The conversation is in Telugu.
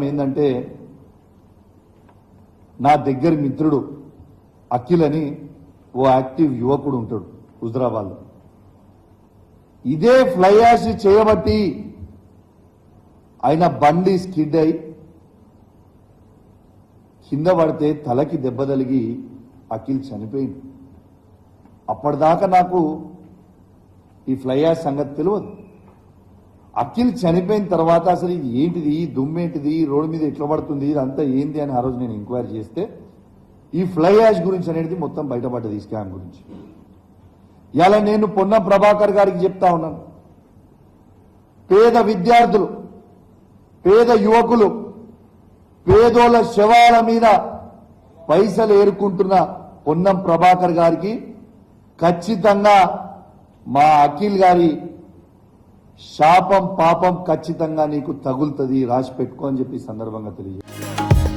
ఏంటంటే నా దగ్గర మిత్రుడు అఖిల్ అని ఓ యాక్టివ్ యువకుడు ఉంటాడు హుజరాబాద్. ఇదే ఫ్లై యాష్ చేయబట్టి ఆయన బండి స్కిడ్ అయి కింద పడితే తలకి దెబ్బ తగిలి అఖిల్ చనిపోయింది. అప్పటిదాకా నాకు ఈ ఫ్లై యాష్ సంగతి తెలియదు. అఖిల్ చనిపోయిన తర్వాత అసలు ఇది ఏంటిది, దుమ్మేంటిది, రోడ్డు మీద ఎట్లా పడుతుంది, ఇదంతా ఏంది అని ఆ రోజు నేను ఎంక్వైరీ చేస్తే ఈ ఫ్లై యాష్ గురించి అనేది మొత్తం బయటపడ్డది, ఈ స్కామ్ గురించి. ఇలా నేను పొన్నం ప్రభాకర్ గారికి చెప్తా ఉన్నాను, పేద విద్యార్థులు, పేద యువకులు, పేదోళ్ళ శవాల మీద పైసలు ఏరుకుంటున్న పొన్నం ప్రభాకర్ గారికి ఖచ్చితంగా మా అఖిల్ గారి శాపం పాపం ఖచ్చితంగా నీకు తగులుతుంది, రాసి పెట్టుకో అని చెప్పి సందర్భంగా తెలియజేస్తాను.